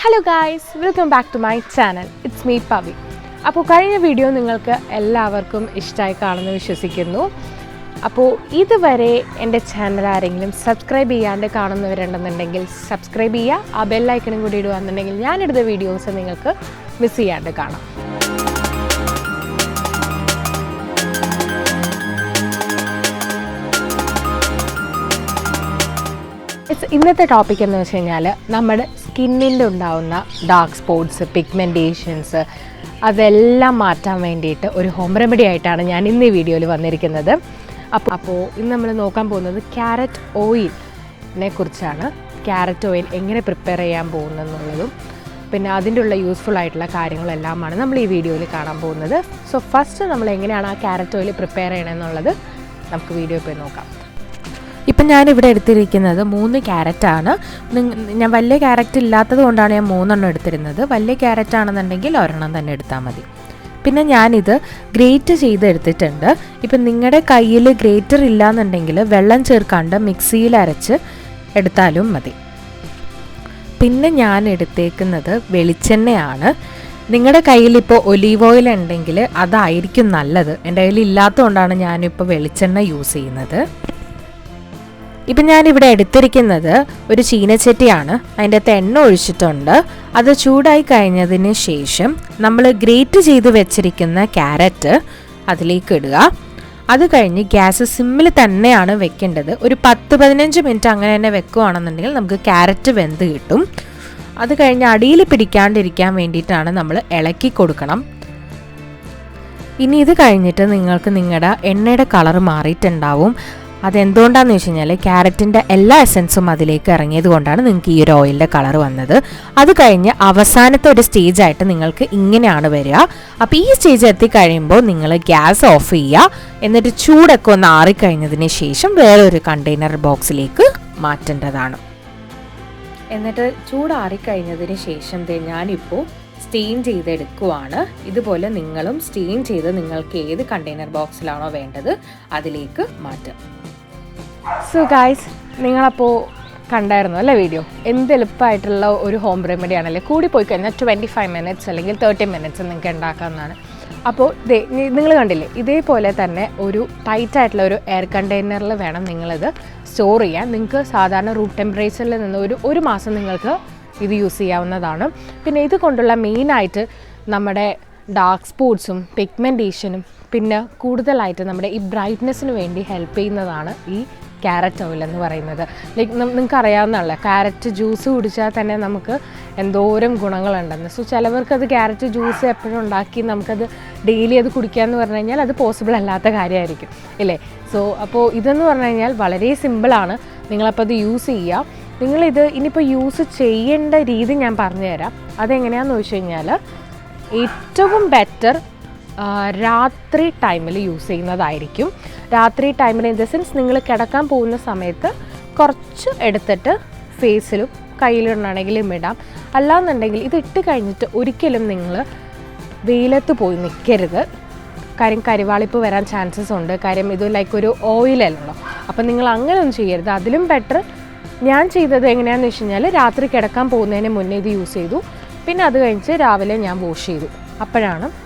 Hello guys, welcome back to my channel. It's me Pavi. അപ്പോൾ കഴിഞ്ഞ video നിങ്ങൾക്ക് എല്ലാവർക്കും ഇഷ്ടമായി കാണുമെന്ന് വിശ്വസിക്കുന്നു. അപ്പോൾ ഇതുവരെ എൻ്റെ ചാനൽ ആരെങ്കിലും സബ്സ്ക്രൈബ് ചെയ്യാണ്ട് കാണുന്നവരുണ്ടെന്നുണ്ടെങ്കിൽ സബ്സ്ക്രൈബ് ചെയ്യുക, ആ ബെൽ ഐക്കണും കൂടി ഇടുകയാണെന്നുണ്ടെങ്കിൽ ഞാനെടുത്ത വീഡിയോസ് നിങ്ങൾക്ക് മിസ് ചെയ്യാണ്ട് കാണാം. ഇന്നത്തെ ടോപ്പിക് എന്ന് വെച്ച് കഴിഞ്ഞാൽ നമ്മുടെ സ്കിന്നിൻ്റെ ഉണ്ടാവുന്ന ഡാർക്ക് സ്പോട്ട്സ്, പിഗ്മെൻറ്റേഷൻസ് അതെല്ലാം മാറ്റാൻ വേണ്ടിയിട്ട് ഒരു ഹോം റെമഡി ആയിട്ടാണ് ഞാൻ ഇന്ന് ഈ വീഡിയോയിൽ വന്നിരിക്കുന്നത്. അപ്പോൾ ഇന്ന് നമ്മൾ നോക്കാൻ പോകുന്നത് ക്യാരറ്റ് ഓയിലിനെ കുറിച്ചാണ്. ക്യാരറ്റ് ഓയിൽ എങ്ങനെ പ്രിപ്പയർ ചെയ്യാൻ പോകുന്നതെന്നുള്ളതും പിന്നെ അതിൻ്റെ ഉള്ള യൂസ്ഫുൾ ആയിട്ടുള്ള കാര്യങ്ങളെല്ലാമാണ് നമ്മൾ ഈ വീഡിയോയിൽ കാണാൻ പോകുന്നത്. സോ ഫസ്റ്റ് നമ്മൾ എങ്ങനെയാണ് ആ ക്യാരറ്റ് ഓയിൽ പ്രിപ്പയർ ചെയ്യണമെന്നുള്ളത് നമുക്ക് വീഡിയോ പോയി നോക്കാം. ഇപ്പം ഞാനിവിടെ എടുത്തിരിക്കുന്നത് 3 ക്യാരറ്റാണ്. ഞാൻ വലിയ ക്യാരറ്റ് ഇല്ലാത്തത് കൊണ്ടാണ് ഞാൻ 3 എടുത്തിരുന്നത്. വലിയ ക്യാരറ്റ് ആണെന്നുണ്ടെങ്കിൽ 1 തന്നെ എടുത്താൽ മതി. പിന്നെ ഞാനിത് ഗ്രേറ്റ് ചെയ്തെടുത്തിട്ടുണ്ട്. ഇപ്പം നിങ്ങളുടെ കയ്യിൽ ഗ്രേറ്റർ ഇല്ലയെന്നുണ്ടെങ്കിൽ വെള്ളം ചേർക്കാണ്ട് മിക്സിയിൽ അരച്ച് എടുത്താലും മതി. പിന്നെ ഞാൻ എടുത്തേക്കുന്നത് വെളിച്ചെണ്ണയാണ്. നിങ്ങളുടെ കയ്യിലിപ്പോൾ ഒലീവ് ഓയിൽ ഉണ്ടെങ്കിൽ അതായിരിക്കും നല്ലത്. എൻ്റെ കയ്യിൽ ഇല്ലാത്തതുകൊണ്ടാണ് ഞാനിപ്പോൾ വെളിച്ചെണ്ണ യൂസ് ചെയ്യുന്നത്. ഇപ്പം ഞാനിവിടെ എടുത്തിരിക്കുന്നത് ഒരു ചീനച്ചട്ടിയാണ്. അതിൻ്റെ അകത്ത് എണ്ണ ഒഴിച്ചിട്ടുണ്ട്. അത് ചൂടായി കഴിഞ്ഞതിന് ശേഷം നമ്മൾ ഗ്രേറ്റ് ചെയ്ത് വെച്ചിരിക്കുന്ന ക്യാരറ്റ് അതിലേക്ക് ഇടുക. അത് കഴിഞ്ഞ് ഗ്യാസ് സിമ്മിൽ തന്നെയാണ് വെക്കേണ്ടത്. ഒരു 10-15 മിനിറ്റ് അങ്ങനെ തന്നെ വെക്കുകയാണെന്നുണ്ടെങ്കിൽ നമുക്ക് ക്യാരറ്റ് വെന്ത് കിട്ടും. അത് കഴിഞ്ഞ് അടിയിൽ പിടിക്കാണ്ടിരിക്കാൻ വേണ്ടിയിട്ടാണ് നമ്മൾ ഇളക്കി കൊടുക്കണം. ഇനി ഇത് കഴിഞ്ഞിട്ട് നിങ്ങൾക്ക് നിങ്ങളുടെ എണ്ണയുടെ കളർ മാറിയിട്ടുണ്ടാവും. അതെന്തുകൊണ്ടാണെന്ന് വെച്ച് കഴിഞ്ഞാൽ ക്യാരറ്റിൻ്റെ എല്ലാ എസൻസും അതിലേക്ക് ഇറങ്ങിയത് കൊണ്ടാണ് നിങ്ങൾക്ക് ഈ ഒരു ഓയിലിൻ്റെ കളർ വന്നത്. അത് കഴിഞ്ഞ് അവസാനത്തെ ഒരു സ്റ്റേജായിട്ട് നിങ്ങൾക്ക് ഇങ്ങനെയാണ് വരിക. അപ്പോൾ ഈ സ്റ്റേജ് എത്തിക്കഴിയുമ്പോൾ നിങ്ങൾ ഗ്യാസ് ഓഫ് ചെയ്യുക. എന്നിട്ട് ചൂടൊക്കെ ഒന്ന് ആറിക്കഴിഞ്ഞതിന് ശേഷം വേറൊരു കണ്ടെയ്നർ ബോക്സിലേക്ക് മാറ്റേണ്ടതാണ്. എന്നിട്ട് ചൂടാറിക്കഴിഞ്ഞതിന് ശേഷം ഞാനിപ്പോൾ സ്റ്റീം ചെയ്തെടുക്കുവാണ്. ഇതുപോലെ നിങ്ങളും സ്റ്റീം ചെയ്ത് നിങ്ങൾക്ക് ഏത് കണ്ടെയ്നർ ബോക്സിലാണോ വേണ്ടത് അതിലേക്ക് മാറ്റുക. സോ ഗൈസ്, നിങ്ങളപ്പോൾ കണ്ടായിരുന്നു അല്ലേ വീഡിയോ? എന്ത് എളുപ്പമായിട്ടുള്ള ഒരു ഹോം റെമഡി ആണല്ലേ. കൂടി പോയി കഴിഞ്ഞാൽ 25 മിനിറ്റ്സ് അല്ലെങ്കിൽ 30 മിനിറ്റ്സ് നിങ്ങൾക്ക് ഉണ്ടാക്കാവുന്നതാണ്. അപ്പോൾ നിങ്ങൾ കണ്ടില്ലേ, ഇതേപോലെ തന്നെ ഒരു ടൈറ്റായിട്ടുള്ള ഒരു എയർ കണ്ടെയ്നറിൽ വേണം നിങ്ങളിത് സ്റ്റോർ ചെയ്യാൻ. നിങ്ങൾക്ക് സാധാരണ റൂം ടെമ്പറേച്ചറിൽ നിന്ന് ഒരു മാസം നിങ്ങൾക്ക് ഇത് യൂസ് ചെയ്യാവുന്നതാണ്. പിന്നെ ഇത് കൊണ്ടുള്ള മെയിനായിട്ട് നമ്മുടെ ഡാർക്ക് സ്പോട്ട്സും പിഗ്മെൻറ്റേഷനും പിന്നെ കൂടുതലായിട്ട് നമ്മുടെ ഈ ബ്രൈറ്റ്നെസ്സിന് വേണ്ടി ഹെൽപ്പ് ചെയ്യുന്നതാണ് ഈ ക്യാരറ്റ് ഓയിൽ എന്ന് പറയുന്നത്. ലൈക്ക് നിങ്ങൾക്ക് അറിയാവുന്നതല്ലേ, ക്യാരറ്റ് ജ്യൂസ് കുടിച്ചാൽ തന്നെ നമുക്ക് എന്തോരം ഗുണങ്ങളുണ്ടെന്ന്. സോ ചിലവർക്കത് ക്യാരറ്റ് ജ്യൂസ് എപ്പോഴും ഉണ്ടാക്കി നമുക്കത് ഡെയിലി അത് കുടിക്കാമെന്ന് പറഞ്ഞു കഴിഞ്ഞാൽ അത് പോസിബിൾ അല്ലാത്ത കാര്യമായിരിക്കും ഇല്ലേ. സോ അപ്പോൾ ഇതെന്ന് പറഞ്ഞു കഴിഞ്ഞാൽ വളരെ സിമ്പിളാണ്. നിങ്ങളപ്പോൾ അത് യൂസ് ചെയ്യുക. നിങ്ങളിത് ഇനിയിപ്പോൾ യൂസ് ചെയ്യേണ്ട രീതി ഞാൻ പറഞ്ഞുതരാം. അതെങ്ങനെയാണെന്ന് വെച്ച് കഴിഞ്ഞാൽ ഏറ്റവും ബെറ്റർ രാത്രി ടൈമിൽ യൂസ് ചെയ്യുന്നതായിരിക്കും. രാത്രി ടൈമിൽ ഇൻ ദ സെൻസ് നിങ്ങൾ കിടക്കാൻ പോകുന്ന സമയത്ത് കുറച്ച് എടുത്തിട്ട് ഫേസിലും കയ്യിലിടണമെങ്കിലും ഇടാം. അല്ലാന്നുണ്ടെങ്കിൽ ഇത് ഇട്ട് കഴിഞ്ഞിട്ട് ഒരിക്കലും നിങ്ങൾ വെയിലത്ത് പോയി നിൽക്കരുത്. കാര്യം കരിവാളിപ്പ് വരാൻ ചാൻസസ് ഉണ്ട്. കാര്യം ഇത് ലൈക്ക് ഒരു ഓയിലല്ലോ. അപ്പം നിങ്ങൾ അങ്ങനെ ഒന്നും ചെയ്യരുത്. അതിലും ബെറ്റർ ഞാൻ ചെയ്തത് എങ്ങനെയാണെന്ന് വെച്ച് കഴിഞ്ഞാൽ രാത്രി കിടക്കാൻ പോകുന്നതിന് മുന്നേ ഇത് യൂസ് ചെയ്തു. പിന്നെ അത് കഴിഞ്ഞ് രാവിലെ ഞാൻ വാഷ് ചെയ്തു.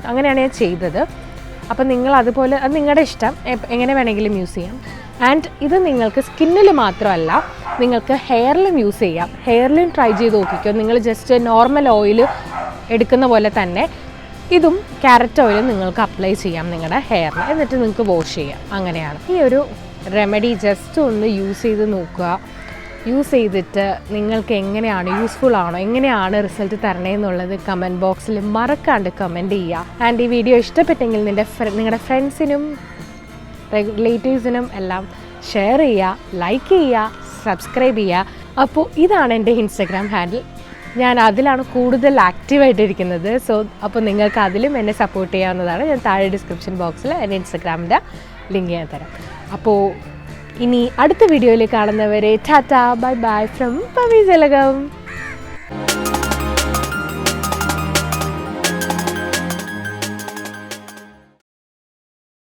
അങ്ങനെയാണ് ഞാൻ ചെയ്തത്. അപ്പം നിങ്ങൾ അതുപോലെ അത് നിങ്ങളുടെ ഇഷ്ടം, എങ്ങനെ വേണമെങ്കിലും യൂസ് ചെയ്യാം. ആൻഡ് ഇത് നിങ്ങൾക്ക് സ്കിന്നിൽ മാത്രമല്ല നിങ്ങൾക്ക് ഹെയറിലും യൂസ് ചെയ്യാം. ഹെയറിലും ട്രൈ ചെയ്ത് നോക്കിക്കോ. നിങ്ങൾ ജസ്റ്റ് നോർമൽ ഓയിൽ എടുക്കുന്ന പോലെ തന്നെ ഇതും ക്യാരറ്റ് ഓയിൽ നിങ്ങൾക്ക് അപ്ലൈ ചെയ്യാം നിങ്ങളുടെ ഹെയറിന്. എന്നിട്ട് നിങ്ങൾക്ക് വാഷ് ചെയ്യാം. അങ്ങനെയാണ് ഈ ഒരു റെമഡി. ജസ്റ്റ് ഒന്ന് യൂസ് ചെയ്ത് നോക്കുക. യൂസ് ചെയ്തിട്ട് നിങ്ങൾക്ക് എങ്ങനെയാണ്, യൂസ്ഫുൾ ആണോ, എങ്ങനെയാണ് റിസൾട്ട് തരണേന്നുള്ളത് കമൻറ്റ് ബോക്സിൽ മറക്കാണ്ട് കമൻറ്റ് ചെയ്യുക. ആൻഡ് ഈ വീഡിയോ ഇഷ്ടപ്പെട്ടെങ്കിൽ നിങ്ങളുടെ ഫ്രണ്ട്സിനും റിലേറ്റീവ്സിനും എല്ലാം ഷെയർ ചെയ്യുക, ലൈക്ക് ചെയ്യുക, സബ്സ്ക്രൈബ് ചെയ്യുക. അപ്പോൾ ഇതാണ് എൻ്റെ ഇൻസ്റ്റഗ്രാം ഹാൻഡിൽ. ഞാൻ അതിലാണ് കൂടുതൽ ആക്റ്റീവായിട്ടിരിക്കുന്നത്. സോ അപ്പോൾ നിങ്ങൾക്ക് അതിലും എന്നെ സപ്പോർട്ട് ചെയ്യാവുന്നതാണ്. ഞാൻ താഴെ ഡിസ്ക്രിപ്ഷൻ ബോക്സിൽ എൻ്റെ ഇൻസ്റ്റഗ്രാമിൻ്റെ ലിങ്ക് ഞാൻ തരാം. അപ്പോൾ ഇനി അടുത്ത വീഡിയോയിൽ കാണുന്നവരെ Tata bye bye from Pavithram.